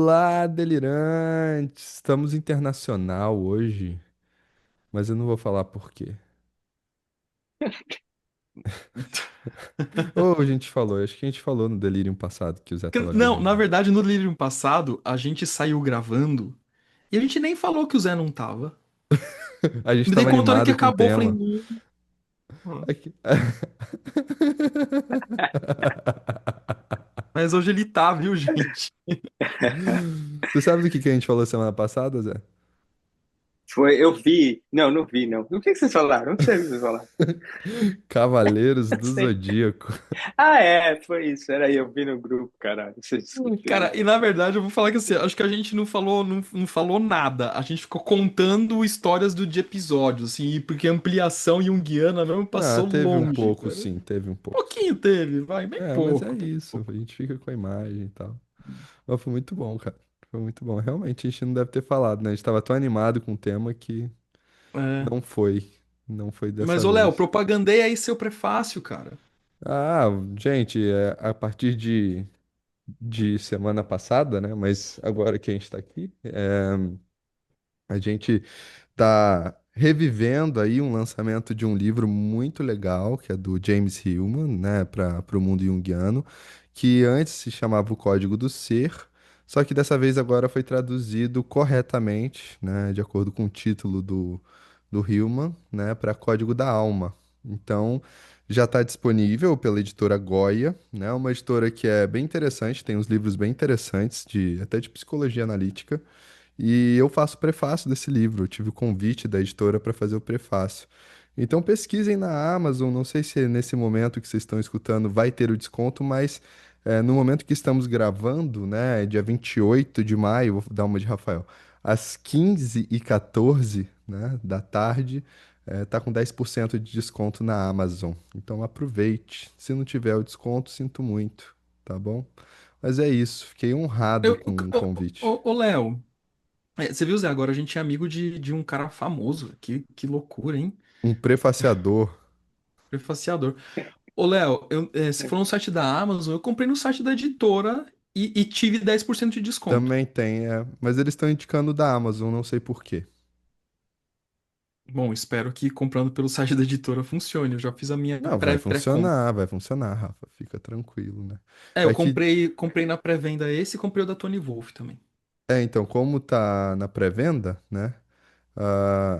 Olá, delirantes! Estamos internacional hoje, mas eu não vou falar por quê. Ou a gente falou, acho que a gente falou no delírio passado que o Zé tava Não, na viajando. verdade, no Delirium passado, a gente saiu gravando e a gente nem falou que o Zé não tava. A gente Me dei tava contando que animado com o acabou, falei, tema. Aqui- mas hoje ele tá, viu, gente? Você sabe do que a gente falou semana passada, Zé? Foi, eu vi. Não, não vi, não. O que vocês falaram? Não sei o que vocês falaram. Cavaleiros Não do sei. Zodíaco. Ah, é, foi isso. Era aí, eu vi no grupo, caralho. Vocês discutindo. Cara, e na verdade eu vou falar que assim, acho que a gente não falou nada. A gente ficou contando histórias de episódios, assim, porque ampliação junguiana mesmo Ah, passou teve um longe, pouco, cara. sim, teve um pouco. Pouquinho teve, vai, bem É, mas é pouco, bem isso, a pouco. gente fica com a imagem e tal. Mas foi muito bom, cara. Foi muito bom. Realmente a gente não deve ter falado, né? A gente tava tão animado com o tema que É. não foi. Não foi dessa Mas, ô Léo, vez. propagandei aí seu prefácio, cara. Ah, gente, a partir de semana passada, né? Mas agora que a gente tá aqui, a gente tá revivendo aí um lançamento de um livro muito legal, que é do James Hillman, né, para o mundo junguiano, que antes se chamava O Código do Ser, só que dessa vez agora foi traduzido corretamente, né, de acordo com o título do Hillman, né, para Código da Alma. Então, já está disponível pela editora Goya, né, uma editora que é bem interessante, tem uns livros bem interessantes até de psicologia analítica. E eu faço o prefácio desse livro. Eu tive o convite da editora para fazer o prefácio. Então pesquisem na Amazon. Não sei se nesse momento que vocês estão escutando vai ter o desconto, mas no momento que estamos gravando, né, dia 28 de maio, vou dar uma de Rafael, às 15h14, né, da tarde, tá com 10% de desconto na Amazon. Então aproveite. Se não tiver o desconto, sinto muito, tá bom? Mas é isso. Fiquei honrado Eu, com o convite. ô, Léo, você viu, Zé, agora a gente é amigo de um cara famoso. Que loucura, hein? Um prefaciador. Prefaciador. Ô, Léo, você falou no site da Amazon, eu comprei no site da editora e tive 10% de desconto. Também tem, mas eles estão indicando da Amazon, não sei por quê. Bom, espero que comprando pelo site da editora funcione. Eu já fiz a minha Não, pré-compra. vai funcionar, Rafa, fica tranquilo, né? Eu É que, comprei na pré-venda esse e comprei o da Tony Wolf também. então, como tá na pré-venda, né?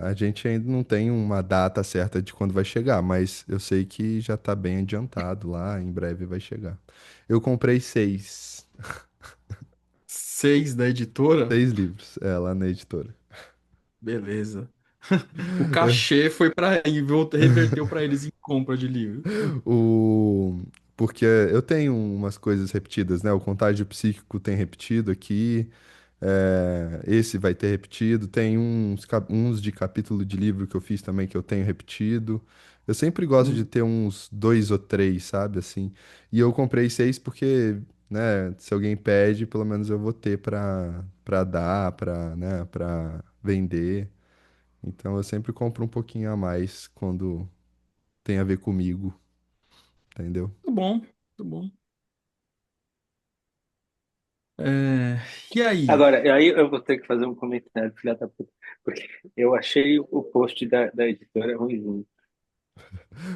A gente ainda não tem uma data certa de quando vai chegar, mas eu sei que já tá bem adiantado lá, em breve vai chegar. Eu comprei Seis da editora? seis livros, lá na editora. Beleza. O cachê foi para reverteu para eles em compra de livro. O... Porque eu tenho umas coisas repetidas, né? O Contágio Psíquico tem repetido aqui. Esse vai ter repetido. Tem uns de capítulo de livro que eu fiz também que eu tenho repetido. Eu sempre gosto de Hum. ter uns dois ou três, sabe, assim. E eu comprei seis porque, né, se alguém pede, pelo menos eu vou ter pra dar, pra vender. Então eu sempre compro um pouquinho a mais quando tem a ver comigo, entendeu? Muito bom, muito bom. É, e aí? Agora, aí eu vou ter que fazer um comentário, filha da puta, porque eu achei o post da editora ruim.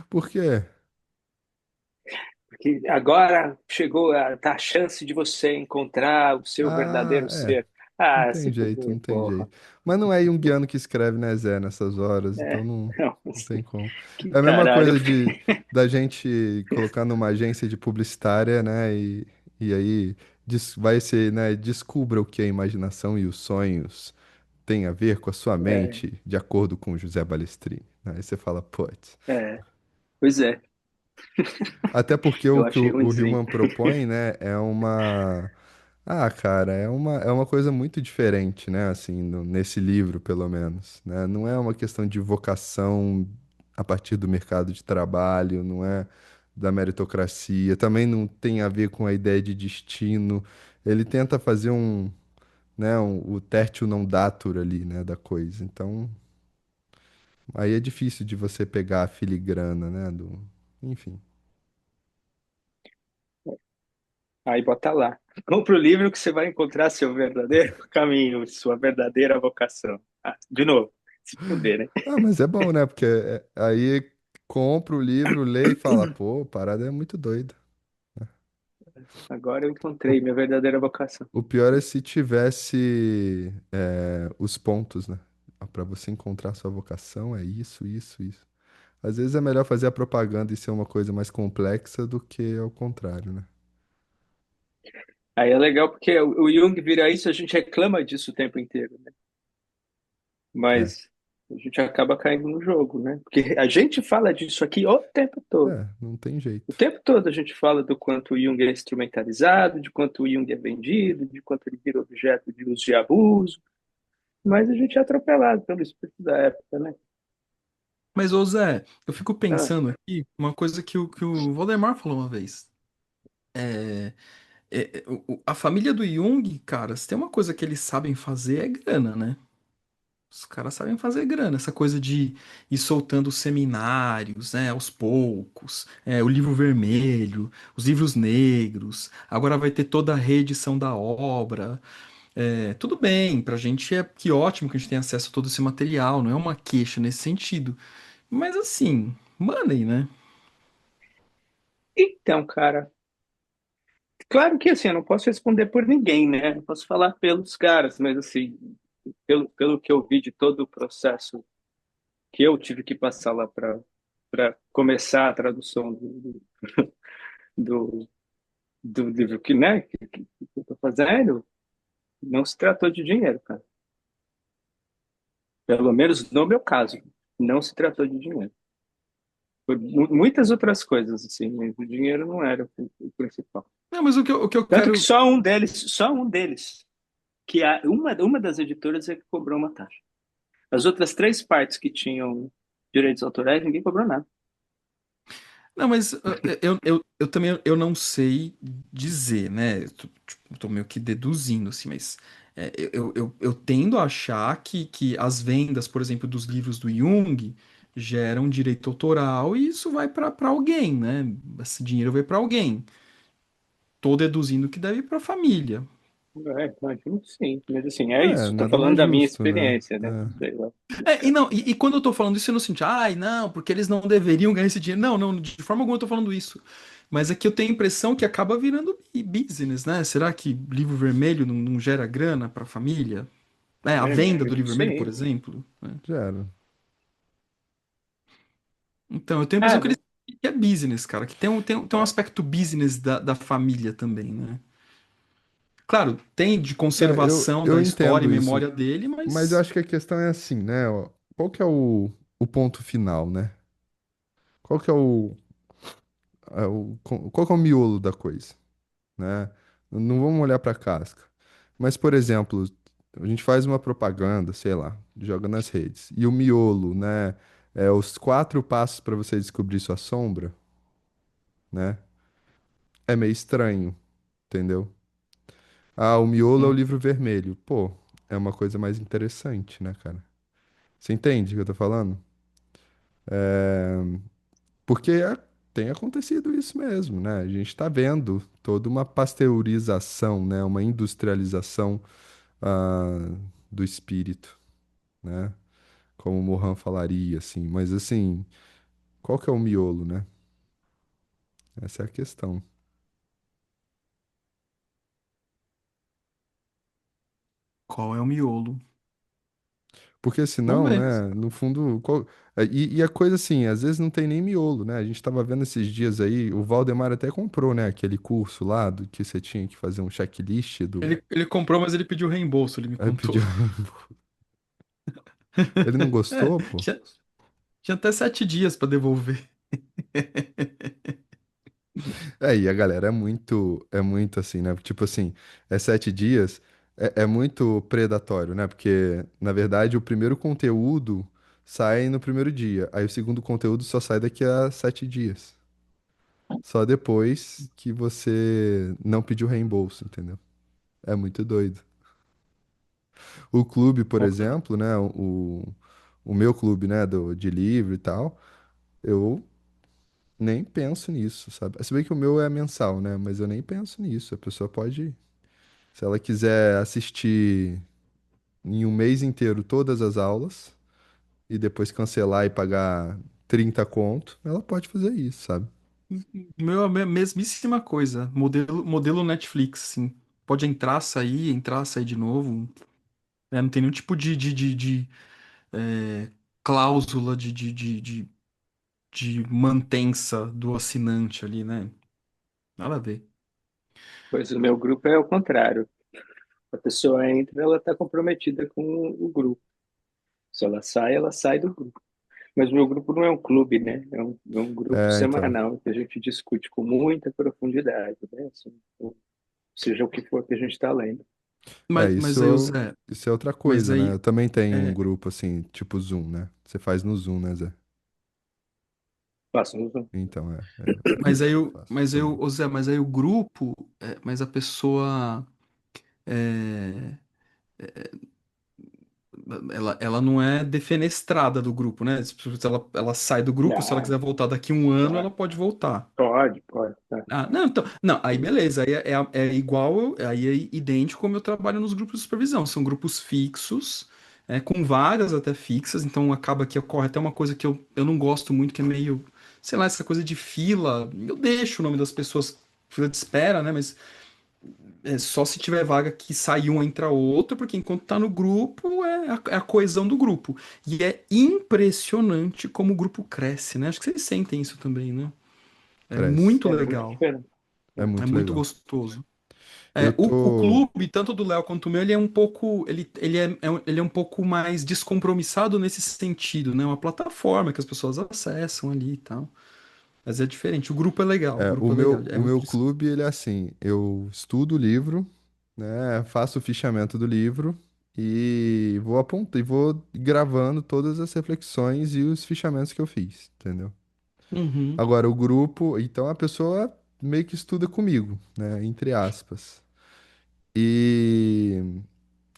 Por quê? Porque agora chegou tá a chance de você encontrar o seu Ah, verdadeiro ser. Ah, tem se jeito, fuder, não tem porra. jeito. Mas não é junguiano que escreve, né, Zé, nessas horas, então É, não, não tem como. que É a mesma caralho. coisa da gente colocar numa agência de publicitária, né, e aí vai ser, né, descubra o que a imaginação e os sonhos têm a ver com a sua É, mente, de acordo com José Balestrin. Aí você fala, putz. é, pois é, Até porque o eu que achei o ruimzinho. Human propõe, né, é uma. Ah, cara, é uma coisa muito diferente, né? Assim, nesse livro, pelo menos, né? Não é uma questão de vocação a partir do mercado de trabalho, não é da meritocracia, também não tem a ver com a ideia de destino. Ele tenta fazer o tertio non datur ali, né, da coisa. Então, aí é difícil de você pegar a filigrana, né, enfim. Aí bota lá. Compra o livro que você vai encontrar seu verdadeiro caminho, sua verdadeira vocação. Ah, de novo, se fuder, né? Ah, mas é bom, né? Porque aí compra o livro, lê e fala, pô, a parada é muito doida. Agora eu O, encontrei minha verdadeira vocação. o pior é se tivesse os pontos, né? Pra você encontrar sua vocação é isso, isso, isso. Às vezes é melhor fazer a propaganda e ser uma coisa mais complexa do que ao contrário, né? Aí é legal porque o Jung vira isso, a gente reclama disso o tempo inteiro, né? É, Mas a gente acaba caindo no jogo, né? Porque a gente fala disso aqui o tempo todo. não tem O jeito. tempo todo a gente fala do quanto o Jung é instrumentalizado, de quanto o Jung é vendido, de quanto ele vira objeto de uso e abuso, mas a gente é atropelado pelo espírito da época, né? Mas, ô Zé, eu fico Ah, pensando aqui, uma coisa que o Valdemar falou uma vez. É, a família do Jung, cara, se tem uma coisa que eles sabem fazer é grana, né? Os caras sabem fazer grana, essa coisa de ir soltando os seminários, né, aos poucos, o livro vermelho, os livros negros, agora vai ter toda a reedição da obra. Tudo bem, pra gente é que ótimo que a gente tem acesso a todo esse material, não é uma queixa nesse sentido. Mas assim, money, né? então, cara, claro que assim, eu não posso responder por ninguém, né? Eu posso falar pelos caras, mas assim, pelo que eu vi de todo o processo que eu tive que passar lá para começar a tradução do, do livro que, né, que eu tô fazendo, não se tratou de dinheiro, cara. Pelo menos no meu caso, não se tratou de dinheiro. Foi muitas outras coisas, assim, mas o dinheiro não era o principal. Não, mas o que eu Tanto que quero. só um deles, que uma das editoras é que cobrou uma taxa. As outras três partes que tinham direitos autorais, ninguém cobrou nada. Não, mas eu também eu não sei dizer, né? Eu tô meio que deduzindo, assim, mas eu tendo a achar que as vendas, por exemplo, dos livros do Jung geram direito autoral e isso vai para alguém, né? Esse dinheiro vai para alguém. Tô deduzindo que deve ir para a família. É, imagino que sim, mas assim, é É, isso. Estou nada falando mais da minha justo, né? experiência, né? Sei lá. E não, e quando eu tô falando isso, eu não sinto, ai, não, porque eles não deveriam ganhar esse dinheiro. Não, não, de forma alguma eu tô falando isso. Mas é que eu tenho a impressão que acaba virando business, né? Será que livro vermelho não gera grana pra família? A É, venda do imagino que livro vermelho, por sim. exemplo, né? Já era. Então, eu tenho a impressão É, que é business, cara, que tem um aspecto business da família também, né? Claro, tem de conservação Eu da história e entendo isso, memória dele, mas eu mas acho que a questão é assim, né? Ó, qual que é o ponto final, né? Qual que é qual que é o miolo da coisa, né? Não vamos olhar para a casca. Mas, por exemplo, a gente faz uma propaganda, sei lá, joga nas redes. E o miolo, né? É os 4 passos para você descobrir sua sombra, né? É meio estranho, entendeu? Ah, o miolo é o sim. livro vermelho. Pô, é uma coisa mais interessante, né, cara? Você entende o que eu tô falando? Porque tem acontecido isso mesmo, né? A gente está vendo toda uma pasteurização, né? Uma industrialização do espírito, né? Como o Mohan falaria, assim. Mas, assim, qual que é o miolo, né? Essa é a questão. Qual é o miolo? Porque Vamos senão, ver. né, no fundo. E a coisa assim, às vezes não tem nem miolo, né? A gente tava vendo esses dias aí, o Valdemar até comprou, né, aquele curso lá do que você tinha que fazer um checklist do. Ele comprou, mas ele pediu reembolso, ele me Aí contou. pediu. Ele não É, gostou, pô? tinha até 7 dias pra devolver. É, e a galera é muito assim, né? Tipo assim, é 7 dias, é muito predatório, né? Porque, na verdade, o primeiro conteúdo sai no primeiro dia, aí o segundo conteúdo só sai daqui a 7 dias. Só depois que você não pediu reembolso, entendeu? É muito doido. O clube, por Opa. exemplo, né? O meu clube, né? De livro e tal, eu nem penso nisso, sabe? Se bem que o meu é mensal, né? Mas eu nem penso nisso. A pessoa pode, se ela quiser assistir em um mês inteiro todas as aulas e depois cancelar e pagar 30 conto, ela pode fazer isso, sabe? O meu é a mesmíssima coisa. Modelo Netflix, assim. Pode entrar, sair de novo. Não tem nenhum tipo de cláusula de mantença do assinante ali, né? Nada a ver. Pois o meu grupo é o contrário. A pessoa entra, ela está comprometida com o grupo. Se ela sai do grupo. Mas o meu grupo não é um clube, né? É um grupo É, então. semanal que a gente discute com muita profundidade, né? Assim, seja o que for que a gente está lendo. É, Mas aí, o Zé, isso é outra mas coisa, né? aí, Eu também tenho um é, grupo assim, tipo Zoom, né? Você faz no Zoom, né, Zé? Façam uso. Então, faço também. ô Zé, mas aí o grupo, mas a pessoa, é, ela não é defenestrada do grupo, né? Se ela sai do grupo, se ela quiser Não, voltar daqui a um ano, ela claro. pode voltar. Pode. Tá. Ah, não, então, não, aí beleza, aí é igual, aí é idêntico como eu trabalho nos grupos de supervisão, são grupos fixos, com vagas até fixas, então acaba que ocorre até uma coisa que eu não gosto muito, que é meio, sei lá, essa coisa de fila, eu deixo o nome das pessoas, fila de espera, né, mas só se tiver vaga que sai um, entra outro, porque enquanto tá no grupo, é a coesão do grupo, e é impressionante como o grupo cresce, né, acho que vocês sentem isso também, né, é Cresce. muito É muito legal. diferente. É É muito muito legal. gostoso. Eu O tô. clube, tanto do Léo quanto o meu, ele é um pouco, ele é um pouco mais descompromissado nesse sentido, né? Uma plataforma que as pessoas acessam ali e tal. Mas é diferente. O grupo é legal, o É, grupo é legal. É o meu muito. clube, ele é assim, eu estudo o livro, né, faço o fichamento do livro e vou apontando, e vou gravando todas as reflexões e os fichamentos que eu fiz, entendeu? Uhum. Agora, o grupo, então a pessoa meio que estuda comigo, né, entre aspas. E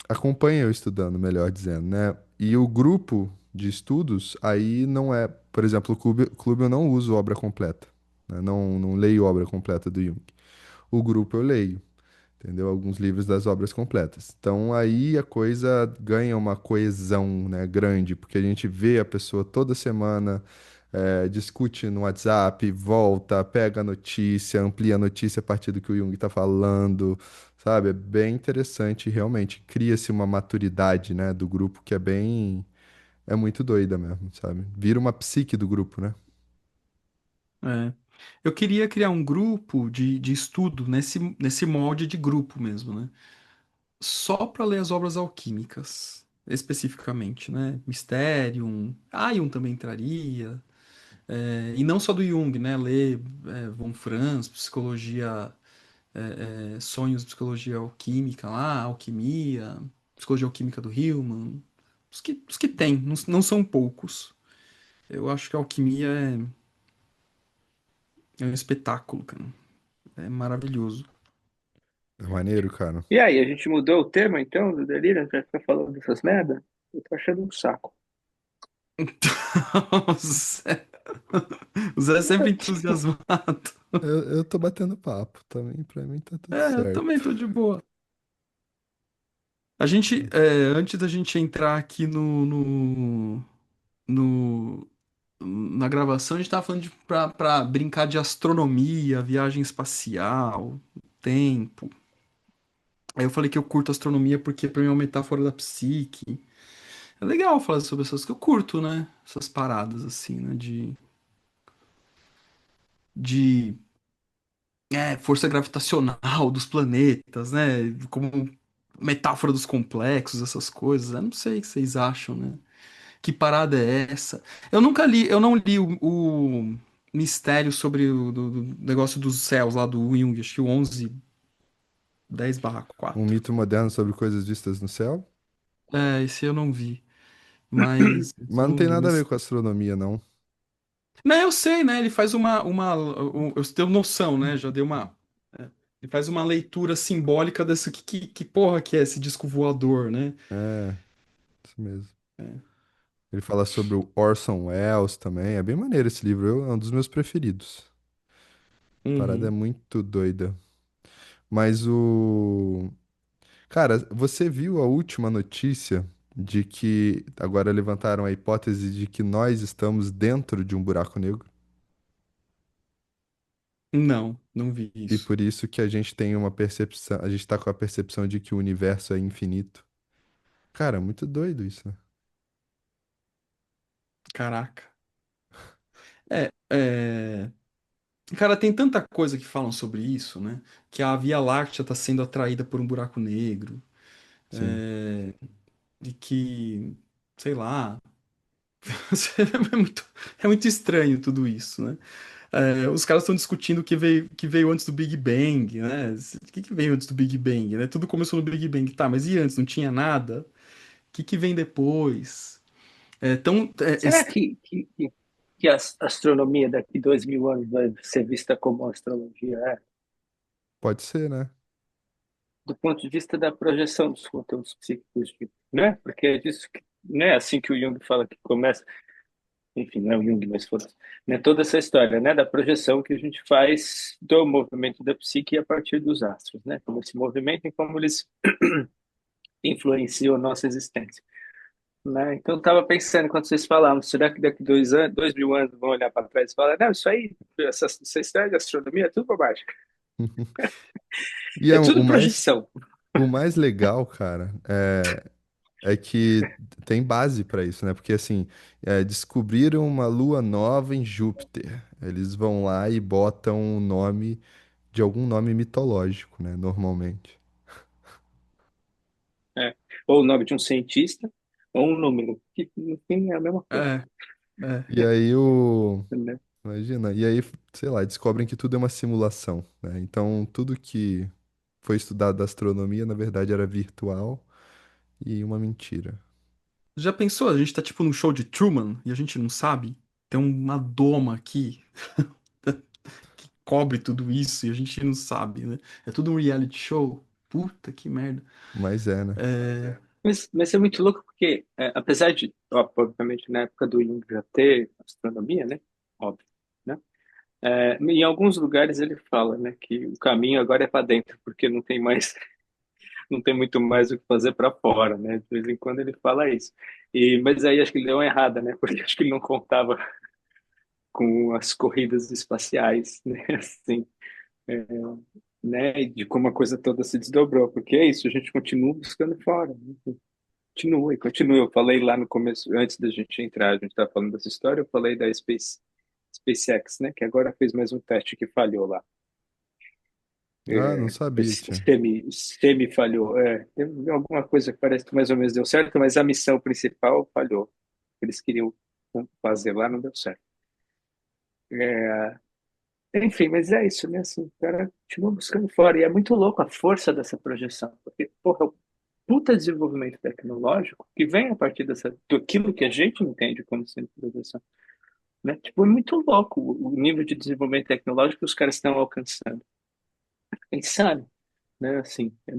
acompanha eu estudando, melhor dizendo, né? E o grupo de estudos, aí não é, por exemplo, o clube eu não uso obra completa, né? Não leio obra completa do Jung. O grupo eu leio, entendeu? Alguns livros das obras completas. Então aí a coisa ganha uma coesão, né, grande, porque a gente vê a pessoa toda semana, discute no WhatsApp, volta, pega a notícia, amplia a notícia a partir do que o Jung está falando, sabe? É bem interessante, realmente. Cria-se uma maturidade, né, do grupo que é muito doida mesmo, sabe? Vira uma psique do grupo, né? É. Eu queria criar um grupo de estudo nesse molde de grupo mesmo, né? Só para ler as obras alquímicas, especificamente, né? Mysterium, Aion também entraria. E não só do Jung, né? Ler Von Franz, psicologia, sonhos, psicologia alquímica lá, alquimia, psicologia alquímica do Hillman. Os que tem, não são poucos. Eu acho que a alquimia é um espetáculo, cara. É maravilhoso. É maneiro, cara. E aí, a gente mudou o tema então do delírio? A gente vai ficar falando dessas merda? Eu tô achando um saco. O Zé, o Zé é sempre entusiasmado. Eu tô batendo papo também, pra mim tá tudo Eu também certo. tô de boa. Antes da gente entrar aqui no, na gravação, a gente tava falando pra brincar de astronomia, viagem espacial, tempo. Aí eu falei que eu curto astronomia porque pra mim é uma metáfora da psique. É legal falar sobre essas que eu curto, né? Essas paradas assim, né? De força gravitacional dos planetas, né? Como metáfora dos complexos, essas coisas. Eu não sei o que vocês acham, né? Que parada é essa? Eu não li o mistério sobre do negócio dos céus lá do Jung, acho que o 1110/4. Um mito moderno sobre coisas vistas no céu? Esse eu não vi, mas esse Mas eu não não tem li, nada a ver mas com astronomia, não. não, eu sei, né? Ele faz eu tenho noção, né? Já deu uma ele faz uma leitura simbólica dessa que porra que é esse disco voador, né? É, isso mesmo. Ele fala sobre o Orson Welles também. É bem maneiro esse livro, é um dos meus preferidos. A parada é Uhum. muito doida. Mas o. Cara, você viu a última notícia de que agora levantaram a hipótese de que nós estamos dentro de um buraco negro? Não, não vi E isso. por isso que a gente tem uma percepção, a gente tá com a percepção de que o universo é infinito. Cara, muito doido isso, né? Caraca. É. Cara, tem tanta coisa que falam sobre isso, né? Que a Via Láctea está sendo atraída por um buraco negro, Sim. e que, sei lá, é muito, é muito estranho tudo isso, né? Os caras estão discutindo o que veio antes do Big Bang, né? O que veio antes do Big Bang, né? Tudo começou no Big Bang, tá, mas e antes? Não tinha nada? O que vem depois? É, tão, é, Será que a astronomia daqui 2.000 anos vai ser vista como a astrologia é? Pode ser, né? Do ponto de vista da projeção dos conteúdos psíquicos, né? Porque é disso que, né? Assim que o Jung fala que começa, enfim, não é o Jung, mas foda né? Toda essa história, né? Da projeção que a gente faz do movimento da psique a partir dos astros, né? Como esse movimento e como eles influenciam a nossa existência. Né? Então, eu estava pensando, quando vocês falavam, será que daqui 2 anos, 2.000 anos, vão olhar para trás e falar, não, isso aí, essa história de astronomia é tudo bobagem. E É é tudo projeção. o mais legal, cara, é que tem base pra isso, né? Porque assim, descobriram uma lua nova em Júpiter. Eles vão lá e botam o nome de algum nome mitológico, né? Normalmente. É. Ou o nome de um cientista, ou um número, que no fim é a mesma coisa. é, E é. aí o. Né? Imagina, e aí, sei lá, descobrem que tudo é uma simulação, né? Então, tudo que foi estudado da astronomia, na verdade, era virtual e uma mentira. Já pensou? A gente tá tipo num show de Truman e a gente não sabe? Tem uma doma aqui que cobre tudo isso e a gente não sabe, né? É tudo um reality show. Puta que merda. Mas é, né? É, Mas é muito louco porque, apesar de, ó, obviamente, na época do Jung já ter astronomia, né? Óbvio, né? Em alguns lugares ele fala, né, que o caminho agora é para dentro, porque não tem mais, não tem muito mais o que fazer para fora, né? De vez em quando ele fala isso. Mas aí acho que ele deu uma errada, né? Porque acho que ele não contava com as corridas espaciais, né? Assim, é, né? E de como a coisa toda se desdobrou, porque é isso, a gente continua buscando fora, né? Continua e continua. Eu falei lá no começo, antes da gente entrar, a gente estava falando dessa história, eu falei da SpaceX, né? Que agora fez mais um teste que falhou lá. Ah, não sabia, tia. Semi falhou. Teve alguma coisa que parece que mais ou menos deu certo, mas a missão principal falhou. Eles queriam fazer lá, não deu certo. É, enfim, mas é isso, né? Assim, o cara continua buscando fora. E é muito louco a força dessa projeção. Porque, porra, o puta desenvolvimento tecnológico que vem a partir daquilo que a gente entende como sendo projeção. Né? Tipo, é muito louco o nível de desenvolvimento tecnológico que os caras estão alcançando. É insano, né? Assim, né?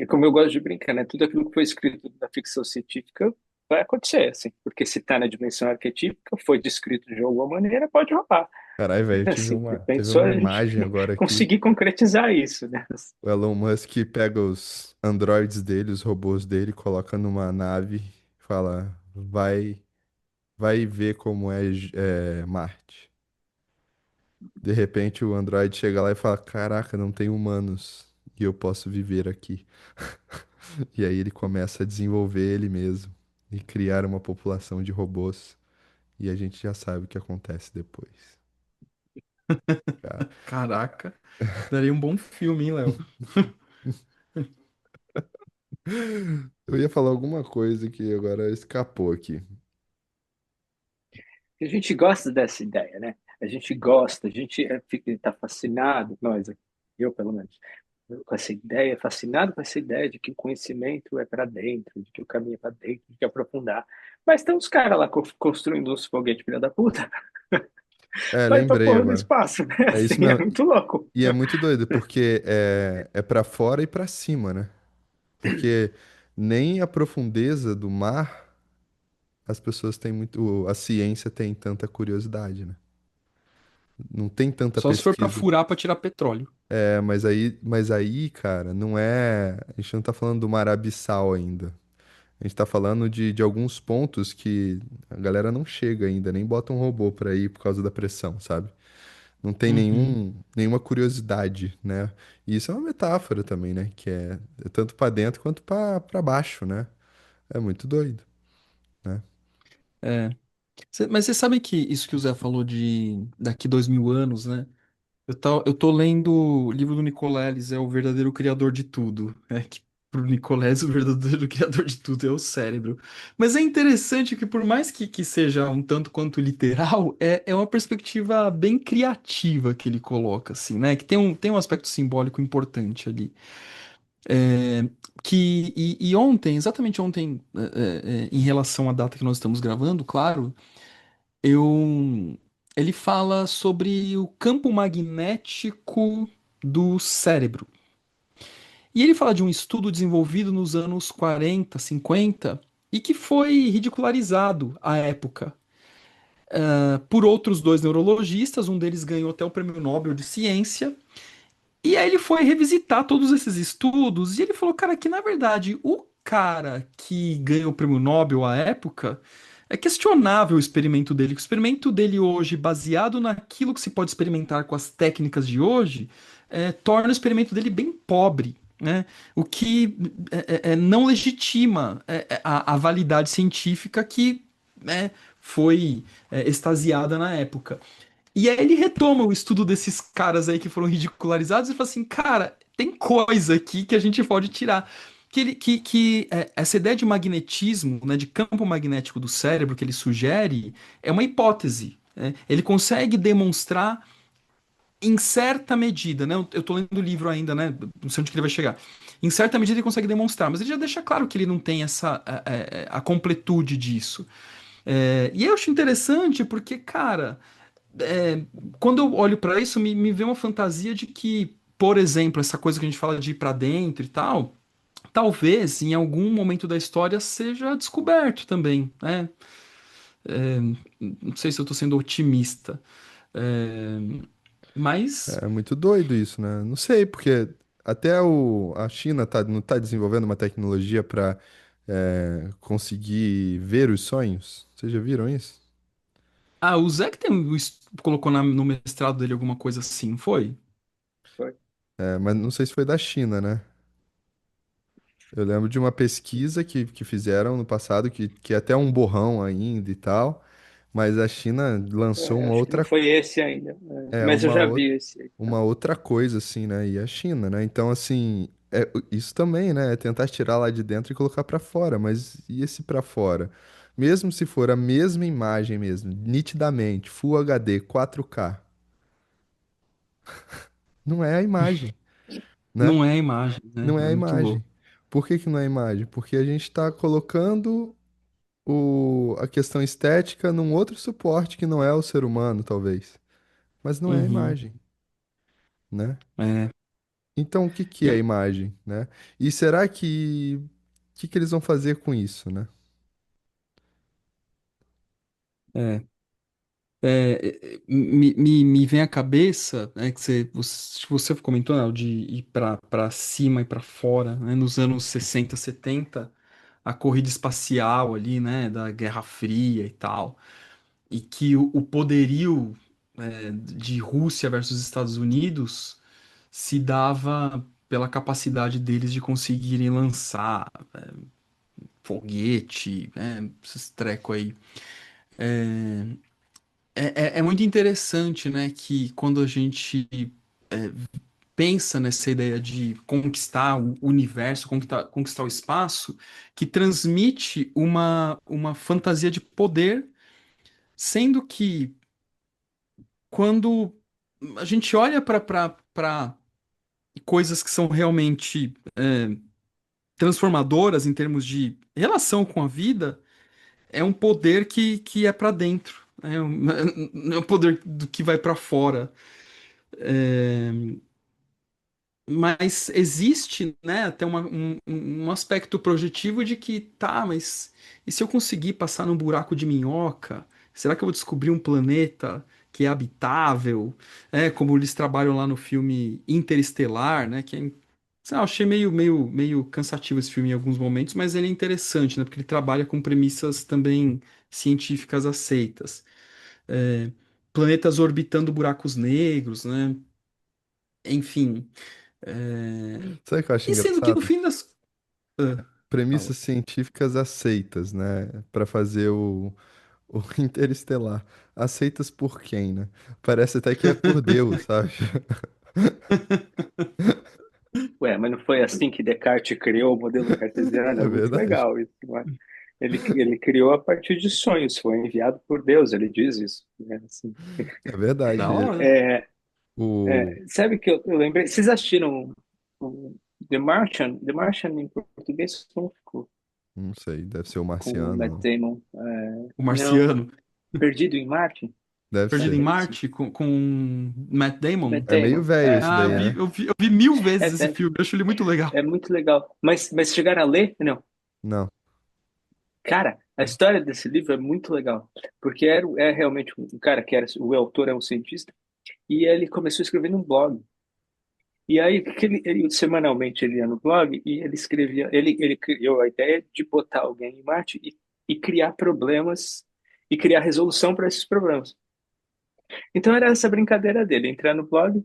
Como eu gosto de brincar, né? Tudo aquilo que foi escrito na ficção científica vai acontecer, assim, porque se está na dimensão arquetípica, foi descrito de alguma maneira, pode rolar. Caralho, velho, Assim, de repente teve só uma a gente imagem agora aqui. conseguir concretizar isso, né? O Elon Musk pega os androids dele, os robôs dele, coloca numa nave, fala, vai ver como é Marte. De repente o android chega lá e fala, caraca, não tem humanos e eu posso viver aqui. E aí ele começa a desenvolver ele mesmo e criar uma população de robôs. E a gente já sabe o que acontece depois. Cara, caraca, daria um bom filme, hein, Léo? eu ia falar alguma coisa que agora escapou aqui. A gente gosta dessa ideia, né? A gente gosta, a gente fica tá fascinado, nós, eu pelo menos, com essa ideia, fascinado com essa ideia de que o conhecimento é para dentro, de que o caminho é para dentro, de que aprofundar. Mas tem uns caras lá construindo uns foguetes filha da puta É, para ir para lembrei porra do agora. espaço, né? É isso Assim, é mesmo. muito louco. E é muito doido, porque é para fora e para cima, né? Porque nem a profundeza do mar as pessoas têm muito, a ciência tem tanta curiosidade, né? Não tem tanta Só se for pra pesquisa. furar pra tirar petróleo. É, mas aí, cara, não é. A gente não tá falando do mar abissal ainda. A gente tá falando de alguns pontos que a galera não chega ainda, nem bota um robô pra ir por causa da pressão, sabe? Não tem Uhum. nenhuma curiosidade, né? E isso é uma metáfora também, né? Que é tanto pra dentro quanto pra baixo, né? É muito doido, né? É. Mas você sabe que isso que o Zé falou de daqui 2000 anos, né? Eu tô lendo o livro do Nicoleles, é o verdadeiro criador de tudo. É que pro Nicoleles o verdadeiro criador de tudo é o cérebro. Mas é interessante que por mais que seja um tanto quanto literal, é uma perspectiva bem criativa que ele coloca, assim, né? Que tem um aspecto simbólico importante ali. É, e ontem, exatamente ontem, em relação à data que nós estamos gravando, claro, eu, ele fala sobre o campo magnético do cérebro. E ele fala de um estudo desenvolvido nos anos 40, 50 e que foi ridicularizado à época por outros dois neurologistas. Um deles ganhou até o Prêmio Nobel de Ciência. E aí ele foi revisitar todos esses estudos e ele falou, cara, que na verdade o cara que ganhou o prêmio Nobel à época é questionável o experimento dele. O experimento dele hoje, baseado naquilo que se pode experimentar com as técnicas de hoje, torna o experimento dele bem pobre. Né? O que não legitima a validade científica que foi extasiada na época. E aí ele retoma o estudo desses caras aí que foram ridicularizados e fala assim, cara, tem coisa aqui que a gente pode tirar. Essa ideia de magnetismo, né, de campo magnético do cérebro que ele sugere, é uma hipótese. Né? Ele consegue demonstrar em certa medida, né? Eu tô lendo o livro ainda, né? Não sei onde que ele vai chegar. Em certa medida ele consegue demonstrar, mas ele já deixa claro que ele não tem a completude disso. E eu acho interessante porque, cara, é, quando eu olho pra isso, me vê uma fantasia de que, por exemplo, essa coisa que a gente fala de ir pra dentro e tal, talvez em algum momento da história seja descoberto também, né? É, não sei se eu tô sendo otimista, é, mas É muito doido isso, né? Não sei, porque até a China não tá desenvolvendo uma tecnologia para conseguir ver os sonhos. Vocês já viram isso? o Zé que colocou no mestrado dele alguma coisa assim, foi? Foi. É, mas não sei se foi da China, né? Eu lembro de uma pesquisa que fizeram no passado, que é até um borrão ainda e tal, mas a China lançou Acho que não foi esse ainda, é, mas eu uma, já ou- vi esse aí. uma outra coisa, assim, né? E a China, né? Então, assim, isso também, né? É tentar tirar lá de dentro e colocar pra fora, mas e esse pra fora? Mesmo se for a mesma imagem mesmo, nitidamente, Full HD, 4K, não é a imagem, né? Não é a imagem, né? Não é É a muito imagem. louco. Por que que não é a imagem? Porque a gente está colocando a questão estética num outro suporte que não é o ser humano, talvez. Mas não é a Uhum, imagem, né? é. Então, o que que E é a eu- imagem, né? E será que eles vão fazer com isso, né? é. Me vem à cabeça, né, que você comentou, né, de ir para cima e para fora, né, nos anos 60, 70, a corrida espacial ali, né, da Guerra Fria e tal, e que o poderio, de Rússia versus Estados Unidos se dava pela capacidade deles de conseguirem lançar foguete, né, esses treco aí. É muito interessante, né, que quando a gente pensa nessa ideia de conquistar o universo, conquistar o espaço, que transmite uma fantasia de poder, sendo que quando a gente olha para coisas que são realmente transformadoras em termos de relação com a vida, é um poder que é para dentro, não é um poder do que vai para fora. É, mas existe, né, até um aspecto projetivo de que, tá, mas e se eu conseguir passar num buraco de minhoca? Será que eu vou descobrir um planeta que é habitável? É, como eles trabalham lá no filme Interestelar, né, que é, sei lá, eu achei meio cansativo esse filme em alguns momentos, mas ele é interessante, né, porque ele trabalha com premissas também científicas aceitas. É, planetas orbitando buracos negros, né? Enfim. É, Sabe o que eu acho e sendo que no engraçado? fim das. Ah, fala. Premissas científicas aceitas, né? Pra fazer o Interestelar. Aceitas por quem, né? Parece até que é por Deus, sabe? Ué, mas não foi assim que Descartes criou o modelo cartesiano? É É muito verdade. legal isso, não é? Ele criou a partir de sonhos, foi enviado por Deus, ele diz isso, né? Assim. É Da verdade. hora. É, O. sabe que eu lembrei? Vocês assistiram o The Martian? The Martian em português como ficou? Não sei, deve ser o Com o Matt Marciano. Damon. O Não, Marciano. Perdido em Marte? Deve Perdido Acho em que ser. é isso. Marte com Matt Damon. Matt É meio Damon. velho esse Ah, daí, né? eu vi mil vezes esse É, filme. Eu acho ele muito legal. é muito legal. Mas chegaram a ler? Não. Não. Cara, a história desse livro é muito legal, porque é realmente um cara que era, o autor é um cientista, e ele começou a escrever num blog. E aí, que semanalmente ele ia no blog e ele escrevia, ele criou a ideia de botar alguém em Marte e criar problemas e criar resolução para esses problemas. Então era essa brincadeira dele, entrar no blog,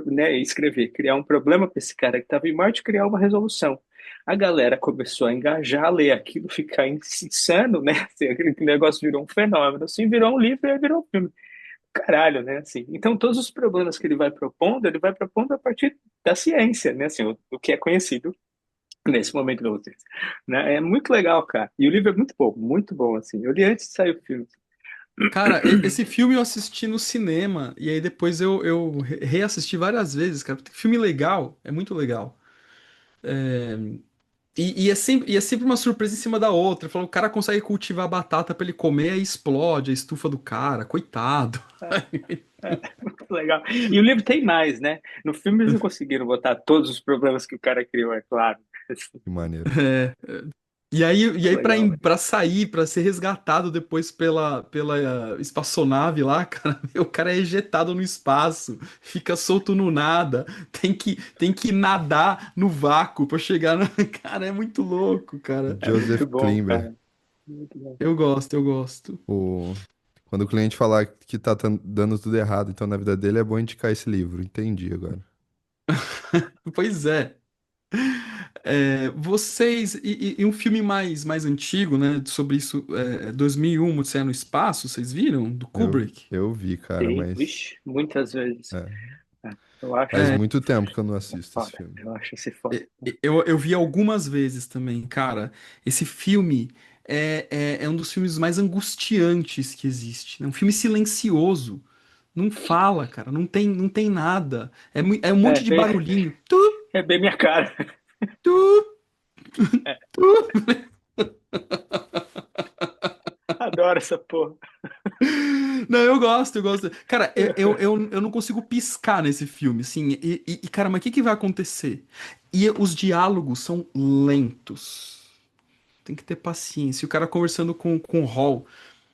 né, escrever, criar um problema para esse cara que estava em Marte, e criar uma resolução. A galera começou a engajar, ler aquilo, ficar insano, né? Assim, aquele negócio virou um fenômeno, assim, virou um livro e aí virou um filme. Caralho, né? Assim, então todos os problemas que ele vai propondo a partir da ciência, né? Assim, o que é conhecido nesse momento da ciência, né? É muito legal, cara. E o livro é muito bom, assim. Eu li antes de sair o filme. Cara, esse filme eu assisti no cinema. E aí depois eu reassisti várias vezes, cara. Porque filme legal, é muito legal. E é sempre uma surpresa em cima da outra. Falou, o cara consegue cultivar batata pra ele comer e explode a estufa do cara. Coitado. Muito legal. E o livro tem mais, né? No filme eles não conseguiram botar todos os problemas que o cara criou, é claro. Que maneiro. É, e aí Legal, velho. pra sair, pra ser resgatado depois pela espaçonave lá, cara, o cara é ejetado no espaço, fica solto no nada, tem que nadar no vácuo pra chegar no... Cara, é muito louco, cara. É muito Joseph bom, Klimber. cara. Muito bom. Eu gosto, eu gosto. O... Quando o cliente falar que tá dando tudo errado, então na vida dele é bom indicar esse livro. Entendi agora. Pois é. Vocês, e um filme mais antigo, né, sobre isso, 2001, Odisseia no Espaço, vocês viram? Do Kubrick? Eu vi, cara, Sim, mas. vixe, muitas vezes. É, É, eu acho faz É, muito tempo que eu não assisto esse foda. filme. Eu acho esse foda. eu vi algumas vezes também, cara. Esse filme é um dos filmes mais angustiantes que existe. É um filme silencioso. Não fala, cara. Não tem nada. É um É monte de bem, barulhinho. Tu, é bem minha cara. tu, É, tu. adoro essa porra. Não, eu gosto, eu gosto. Cara, eu não consigo piscar nesse filme, assim. Cara, mas o que vai acontecer? E os diálogos são lentos. Tem que ter paciência. E o cara conversando com o Hall.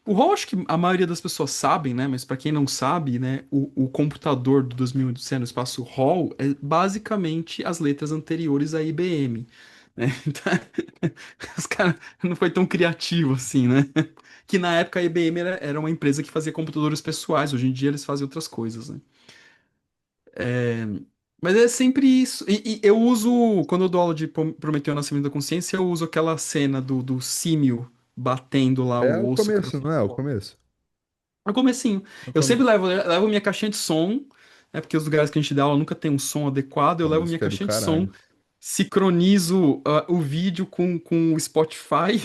O Hall, acho que a maioria das pessoas sabem, né? Mas pra quem não sabe, né? O computador do 2100 no espaço Hall é basicamente as letras anteriores à IBM, né? Então, os caras não foi tão criativo assim, né? Que na época a IBM era uma empresa que fazia computadores pessoais. Hoje em dia eles fazem outras coisas, né? Mas é sempre isso. E eu uso, quando eu dou aula de Prometeu Nascimento da Consciência, eu uso aquela cena do símio batendo lá É o o osso começo, não é? O cruciforme. começo. No comecinho. É o Eu sempre começo. levo minha caixinha de som, né? Porque os lugares que a gente dá aula nunca tem um som adequado. Eu A levo minha música é do caixinha de som, caralho. sincronizo o vídeo com o Spotify.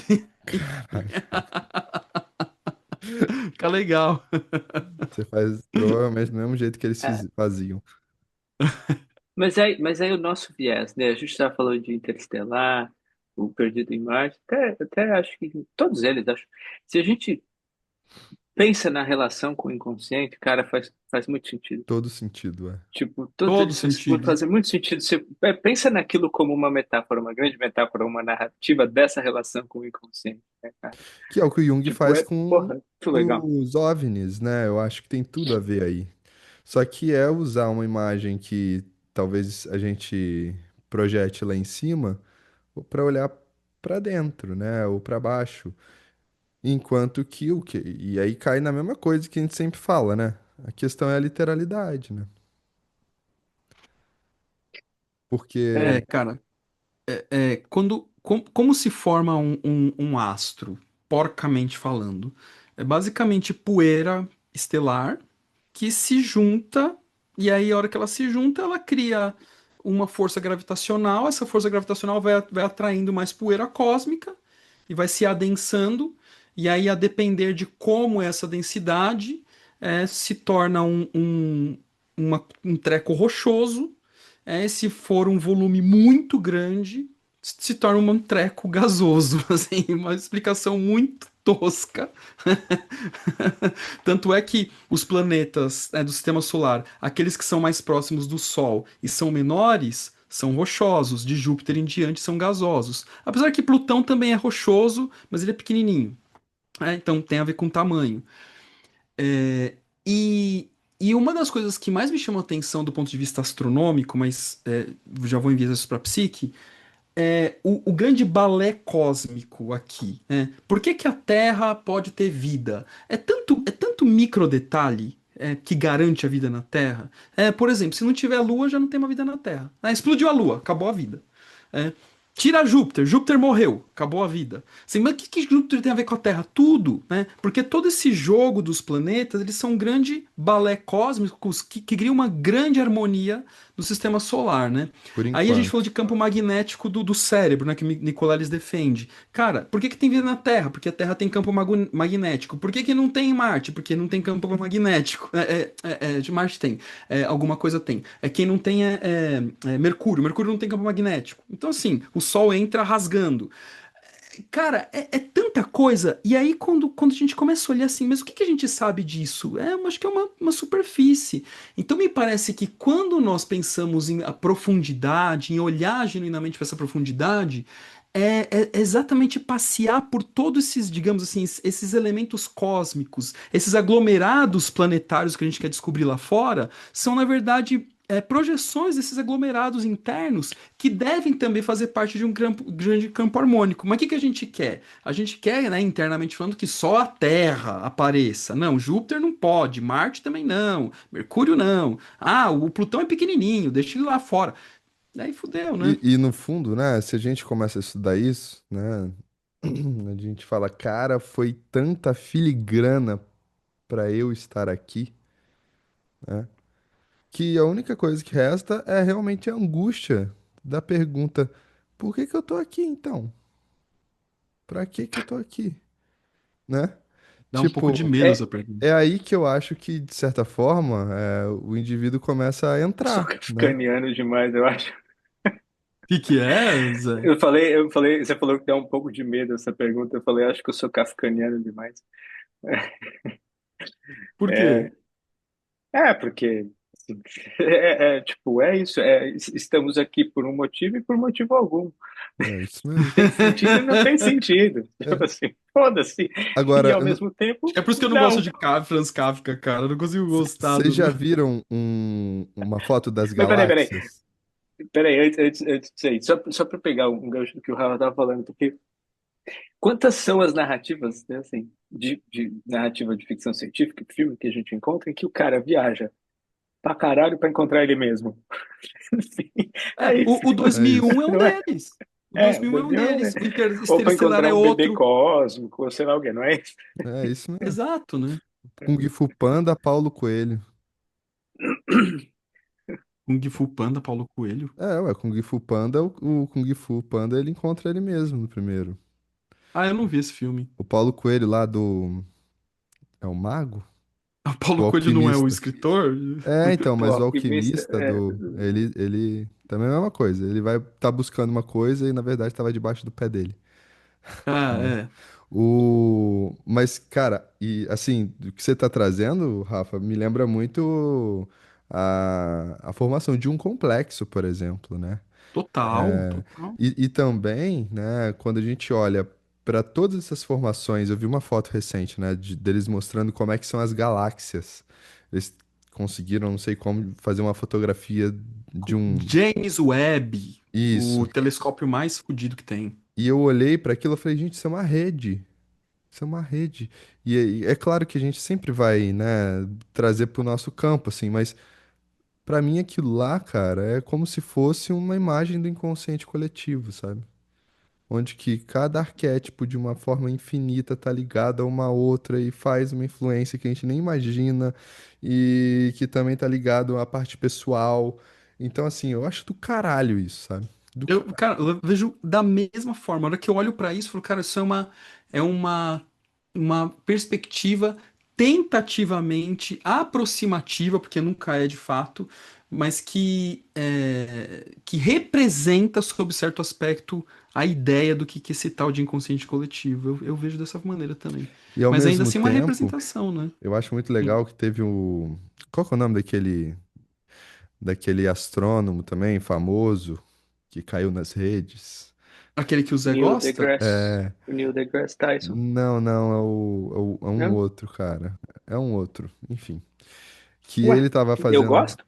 Caralho. Fica legal. Você faz provavelmente do mesmo jeito que eles É, faziam. mas aí o nosso viés, né? A gente estava falando de Interestelar, o Perdido em Marte, até acho que todos eles, acho. Se a gente pensa na relação com o inconsciente, cara, faz muito sentido. Todo sentido, é. Tipo, Todo isso vai sentido. fazer muito sentido. Você pensa naquilo como uma metáfora, uma grande metáfora, uma narrativa dessa relação com o inconsciente, né, cara? Que é o que o Jung Tipo, faz com porra, muito legal. os OVNIs, né? Eu acho que tem tudo a ver aí. Só que é usar uma imagem que talvez a gente projete lá em cima para olhar para dentro, né? Ou para baixo. Enquanto que o que e aí cai na mesma coisa que a gente sempre fala, né? A questão é a literalidade, né? Porque É, Cara, como se forma um astro, porcamente falando? É basicamente poeira estelar que se junta, e aí a hora que ela se junta, ela cria uma força gravitacional. Essa força gravitacional vai atraindo mais poeira cósmica e vai se adensando, e aí a depender de como é essa densidade, se torna um treco rochoso. Se for um volume muito grande, se torna um treco gasoso. Assim, uma explicação muito tosca. Tanto é que os planetas, do sistema solar, aqueles que são mais próximos do Sol e são menores, são rochosos. De Júpiter em diante são gasosos. Apesar que Plutão também é rochoso, mas ele é pequenininho. Então tem a ver com tamanho. É, e, e uma das coisas que mais me chamou a atenção do ponto de vista astronômico, mas já vou enviar isso para a psique, é o grande balé cósmico aqui. Né? Por que que a Terra pode ter vida? É tanto micro detalhe que garante a vida na Terra. Por exemplo, se não tiver Lua, já não tem uma vida na Terra. Explodiu a Lua, acabou a vida. É, Tira Júpiter, Júpiter morreu, acabou a vida. Assim, mas o que Júpiter tem a ver com a Terra? Tudo, né? Porque todo esse jogo dos planetas, eles são um grande balé cósmicos que cria uma grande harmonia no sistema solar, né? por Aí a gente falou enquanto. de campo magnético do cérebro, né? Que o Nicoleles defende. Cara, por que tem vida na Terra? Porque a Terra tem campo magnético. Por que não tem em Marte? Porque não tem campo magnético. De Marte tem. Alguma coisa tem. Quem não tem é Mercúrio. Mercúrio não tem campo magnético. Então, assim, o Sol entra rasgando. Cara, é tanta coisa. E aí, quando a gente começa a olhar assim, mas o que a gente sabe disso? Acho que é uma superfície. Então, me parece que quando nós pensamos em a profundidade, em olhar genuinamente para essa profundidade, é exatamente passear por todos esses, digamos assim, esses elementos cósmicos, esses aglomerados planetários que a gente quer descobrir lá fora, são, na verdade, projeções desses aglomerados internos que devem também fazer parte de um grande campo harmônico. Mas o que a gente quer? A gente quer, né, internamente falando, que só a Terra apareça. Não, Júpiter não pode, Marte também não, Mercúrio não. O Plutão é pequenininho, deixa ele lá fora. Daí fudeu, né? E no fundo, né, se a gente começa a estudar isso, né, a gente fala, cara, foi tanta filigrana para eu estar aqui, né, que a única coisa que resta é realmente a angústia da pergunta, por que que eu tô aqui então? Pra que que eu tô aqui, né? Dá um pouco de Tipo, medo essa é, pergunta. é aí que eu acho que, de certa forma, o indivíduo começa a eu sou entrar, né? kafkaniano demais, eu acho. O que é, Zé? Você falou que dá um pouco de medo essa pergunta. Eu falei, acho que eu sou kafkaniano demais. Por quê? É, porque assim, tipo, é isso. Estamos aqui por um motivo e por motivo algum. É isso mesmo. Tem sentido e não tem sentido. Tipo É. assim, foda-se. E Agora, ao mesmo tempo, É por isso que eu não gosto não. de Franz Kafka, cara. Eu não consigo gostar vocês do. já viram uma foto das Mas peraí. galáxias? Peraí, antes disso aí, só para pegar um gancho do que o Rafa estava falando, porque quantas são as narrativas, né, assim, de narrativa de ficção científica, filme que a gente encontra, em que o cara viaja pra caralho pra encontrar ele mesmo? Assim, é isso, O É 2001 isso. é um não é? deles. O 2001 é um É. deles. O Ou pra Interestelar encontrar é um bebê outro. cósmico, ou sei lá alguém, não é isso? É isso mesmo. Exato, né? Kung Fu Panda, Paulo Coelho. Kung Fu Panda, Paulo Coelho. Ué, Kung Fu Panda, o Kung Fu Panda, ele encontra ele mesmo no primeiro. Eu não vi esse filme. O Paulo Coelho lá do... É o Mago? O O Paulo Coelho não é o Alquimista. escritor? Então, O mas o alquimista. alquimista ele também é a mesma coisa. Ele vai estar buscando uma coisa e na verdade estava debaixo do pé dele, né? É. Mas, cara, e assim, do que você tá trazendo, Rafa, me lembra muito a formação de um complexo, por exemplo, né? Total, total. E também, né, quando a gente olha para todas essas formações, eu vi uma foto recente, né, deles mostrando como é que são as galáxias. Eles conseguiram, não sei como, fazer uma fotografia de um. James Webb, o Isso. telescópio mais fodido que tem. E eu olhei para aquilo e falei, gente, isso é uma rede. Isso é uma rede. E é claro que a gente sempre vai, né, trazer para o nosso campo, assim, mas para mim aquilo lá, cara, é como se fosse uma imagem do inconsciente coletivo, sabe? Onde que cada arquétipo de uma forma infinita tá ligado a uma outra e faz uma influência que a gente nem imagina e que também tá ligado à parte pessoal. Então, assim, eu acho do caralho isso, sabe? Do caralho. Cara, eu vejo da mesma forma. A hora que eu olho pra isso, eu falo, cara, isso é uma perspectiva tentativamente aproximativa, porque nunca é de fato, mas que representa, sob certo aspecto, a ideia do que é esse tal de inconsciente coletivo. Eu vejo dessa maneira também. E ao Mas ainda mesmo assim, uma tempo, representação, né? eu acho muito Hum. legal que teve o. Qual que é o nome daquele astrônomo também, famoso, que caiu nas redes? Aquele que o Zé Neil gosta? deGrasse, É. o Neil deGrasse Tyson, Não, não, é um não? outro, cara. É um outro, enfim. Que Ué, ele tava eu fazendo. gosto?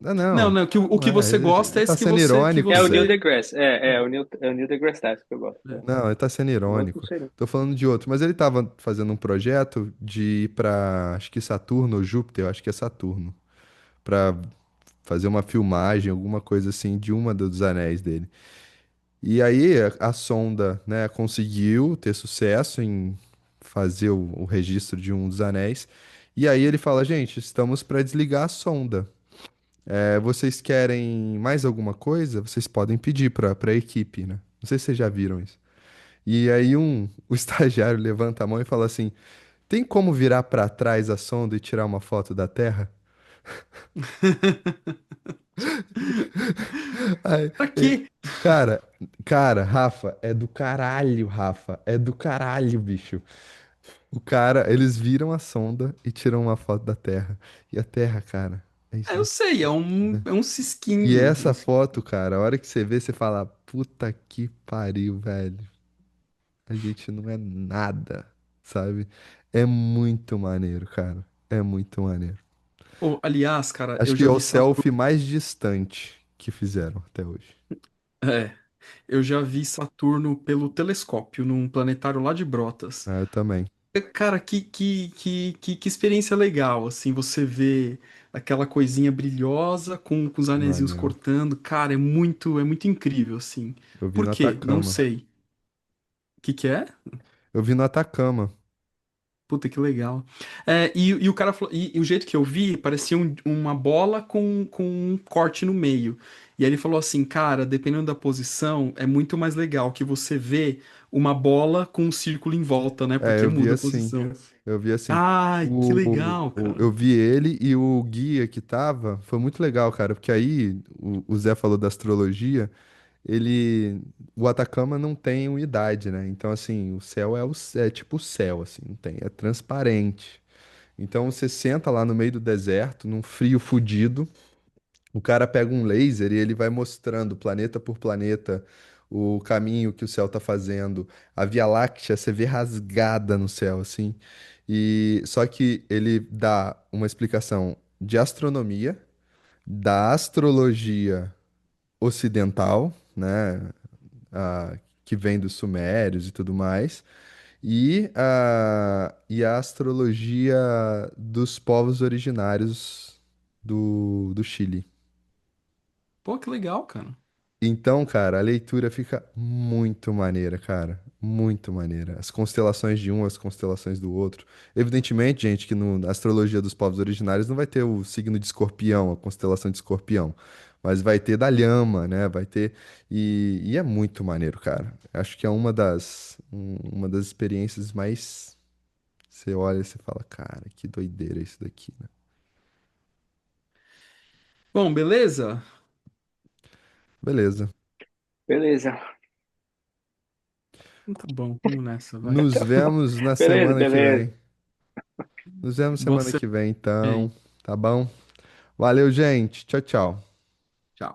Ah, Não, não. não, o Não que é, você gosta ele é tá esse que sendo você, que É irônico, o Neil Zé. você. deGrasse, é o Neil deGrasse Tyson que eu gosto. Não, ele tá sendo O outro não irônico. sei não. Tô falando de outro, mas ele tava fazendo um projeto de ir pra, acho que Saturno ou Júpiter, eu acho que é Saturno, pra fazer uma filmagem, alguma coisa assim, de uma dos anéis dele. E aí a sonda, né, conseguiu ter sucesso em fazer o registro de um dos anéis. E aí ele fala, gente, estamos para desligar a sonda. Vocês querem mais alguma coisa? Vocês podem pedir para a equipe, né? Não sei se vocês já viram isso. E aí o estagiário levanta a mão e fala assim: tem como virar para trás a sonda e tirar uma foto da Terra? Aí, Pra ele, quê? cara, Rafa, é do caralho, Rafa, é do caralho, bicho. Eles viram a sonda e tiram uma foto da Terra. E a Terra, cara, é É, eu sei, esmaecida. é um E cisquinho. essa foto, cara, a hora que você vê, você fala, puta que pariu, velho. A gente não é nada, sabe? É muito maneiro, cara. É muito maneiro. Pô, aliás, cara, Acho eu que já é o vi selfie Saturno. mais distante que fizeram até hoje. É, eu já vi Saturno pelo telescópio, num planetário lá de Brotas. Ah, eu também. Cara, que experiência legal, assim, você vê aquela coisinha brilhosa com os anezinhos Maneiro. cortando. Cara, é muito incrível, assim. Eu vi Por no quê? Não Atacama. sei. O que é? Eu vi no Atacama. Puta que legal. E o cara falou, e o jeito que eu vi parecia uma bola com um corte no meio. E aí ele falou assim, cara, dependendo da posição, é muito mais legal que você vê uma bola com um círculo em volta, né? É, Porque eu vi muda a assim. posição. Eu vi assim. Ai, que legal, cara. Eu vi ele e o guia que tava. Foi muito legal, cara, porque aí o Zé falou da astrologia. Ele. O Atacama não tem umidade, né? Então, assim, o céu é tipo o céu, assim, não tem. É transparente. Então, você senta lá no meio do deserto, num frio fudido. O cara pega um laser e ele vai mostrando planeta por planeta o caminho que o céu tá fazendo. A Via Láctea você vê rasgada no céu, assim. E só que ele dá uma explicação de astronomia, da astrologia ocidental, né? Que vem dos sumérios e tudo mais, e a astrologia dos povos originários do Chile. Pô, que legal, cara. Então, cara, a leitura fica muito maneira, cara. Muito maneira. As constelações de um, as constelações do outro. Evidentemente, gente, que na astrologia dos povos originários não vai ter o signo de escorpião, a constelação de escorpião. Mas vai ter da lhama, né? Vai ter. E é muito maneiro, cara. Acho que é uma das experiências mais. Você olha e você fala, cara, que doideira isso daqui, né? Bom, beleza? Beleza. Beleza. Tá bom, vamos nessa, vai. Nos vemos na Beleza, semana que beleza. vem. Nos vemos semana Você que vem, aí. então. Tá bom? Valeu, gente. Tchau, tchau. Tchau.